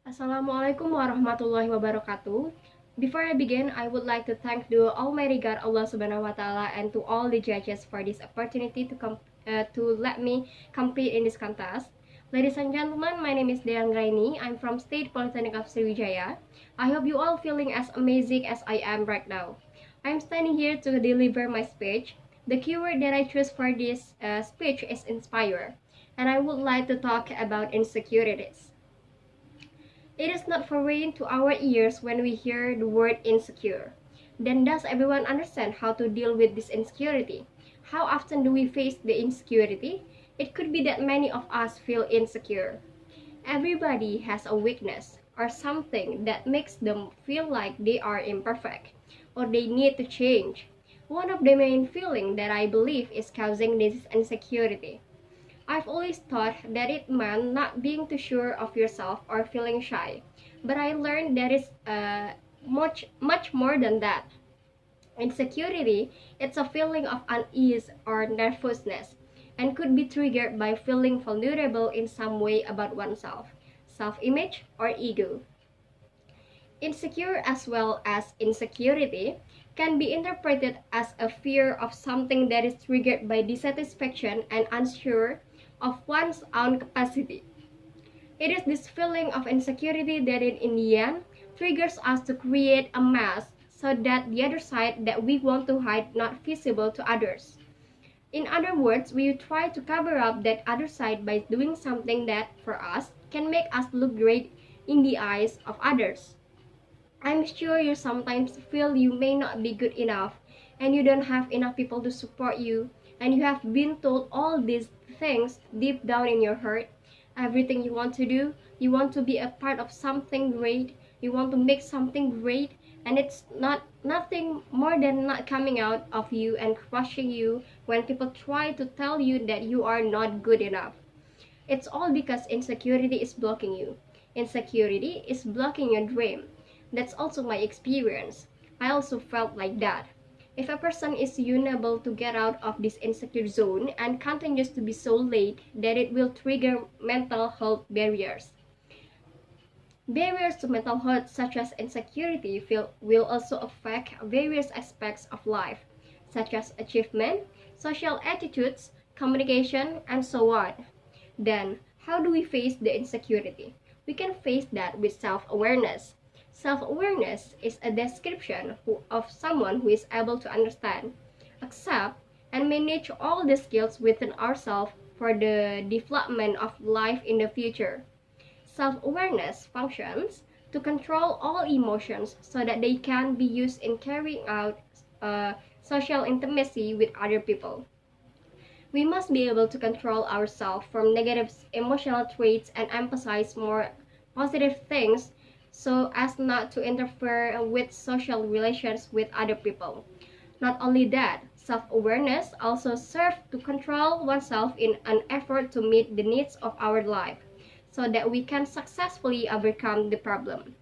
Assalamualaikum warahmatullahi wabarakatuh. Before I begin, I would like to thank the Almighty God Allah Subhanahu wa Taala and to all the judges for this opportunity to let me compete in this contest. Ladies and gentlemen, my name is Dhea Anggraini. I'm from State Polytechnic of Sriwijaya. I hope you all feeling as amazing as I am right now. I'm standing here to deliver my speech. The keyword that I choose for this speech is inspire, and I would like to talk about insecurities. It is not foreign to our ears when we hear the word insecure. Then does everyone understand how to deal with this insecurity? How often do we face the insecurity? It could be that many of us feel insecure. Everybody has a weakness or something that makes them feel like they are imperfect or they need to change. One of the main feelings that I believe is causing this insecurity. I've always thought that it meant not being too sure of yourself or feeling shy, but I learned that it's much more than that. Insecurity, it's a feeling of unease or nervousness, and could be triggered by feeling vulnerable in some way about oneself, self-image, or ego. Insecure as well as insecurity can be interpreted as a fear of something that is triggered by dissatisfaction and unsure of one's own capacity. It is this feeling of insecurity that in the end triggers us to create a mask so that the other side that we want to hide not visible to others. In other words, we try to cover up that other side by doing something that, for us, can make us look great in the eyes of others. I'm sure you sometimes feel you may not be good enough and you don't have enough people to support you, and you have been told all these things deep down in your heart. Everything you want to do, you want to be a part of something great, you want to make something great, and it's nothing more than not coming out of you and crushing you when people try to tell you that you are not good enough. It's all because insecurity is blocking you. Insecurity is blocking your dream. That's also my experience. I also felt like that. If a person is unable to get out of this insecure zone and continues to be so late, that it will trigger mental health barriers. Barriers to mental health such as insecurity will also affect various aspects of life, such as achievement, social attitudes, communication, and so on. Then, how do we face the insecurity? We can face that with self-awareness. Self-awareness is a description of someone who is able to understand, accept, and manage all the skills within ourselves for the development of life in the future. Self-awareness functions to control all emotions so that they can be used in carrying out social intimacy with other people. We must be able to control ourselves from negative emotional traits and emphasize more positive things so as not to interfere with social relations with other people. Not only that, self-awareness also serves to control oneself in an effort to meet the needs of our life so that we can successfully overcome the problem.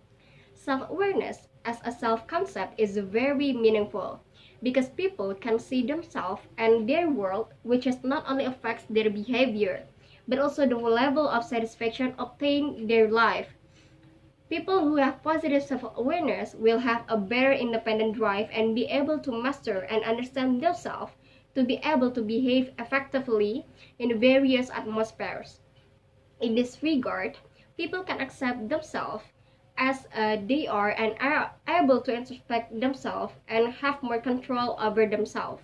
Self-awareness as a self-concept is very meaningful because people can see themselves and their world, which not only affects their behavior, but also the level of satisfaction obtained in their life. People who have positive self-awareness will have a better independent drive and be able to master and understand themselves to be able to behave effectively in various atmospheres. In this regard, people can accept themselves as they are and are able to introspect themselves and have more control over themselves.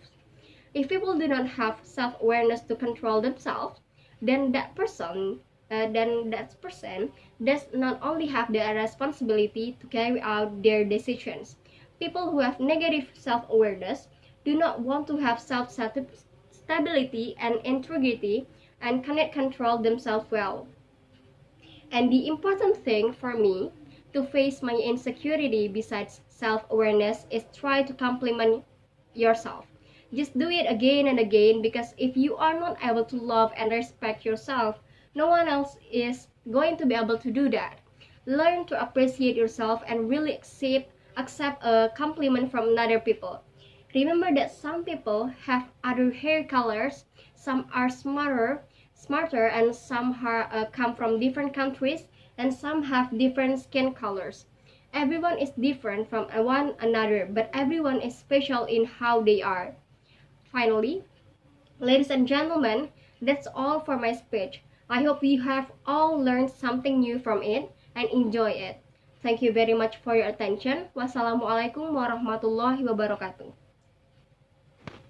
If people do not have self-awareness to control themselves, then that person does not only have the responsibility to carry out their decisions. People who have negative self-awareness do not want to have self-stability and integrity and cannot control themselves well. And the important thing for me to face my insecurity besides self-awareness is try to compliment yourself. Just do it again and again, because if you are not able to love and respect yourself, no one else is going to be able to do that. Learn to appreciate yourself and really accept a compliment from other people. Remember that some people have other hair colors, some are smarter, and some come from different countries, and some have different skin colors. Everyone is different from one another, but everyone is special in how they are. Finally, ladies and gentlemen, that's all for my speech. I hope you have all learned something new from it and enjoy it. Thank you very much for your attention. Wassalamualaikum warahmatullahi wabarakatuh.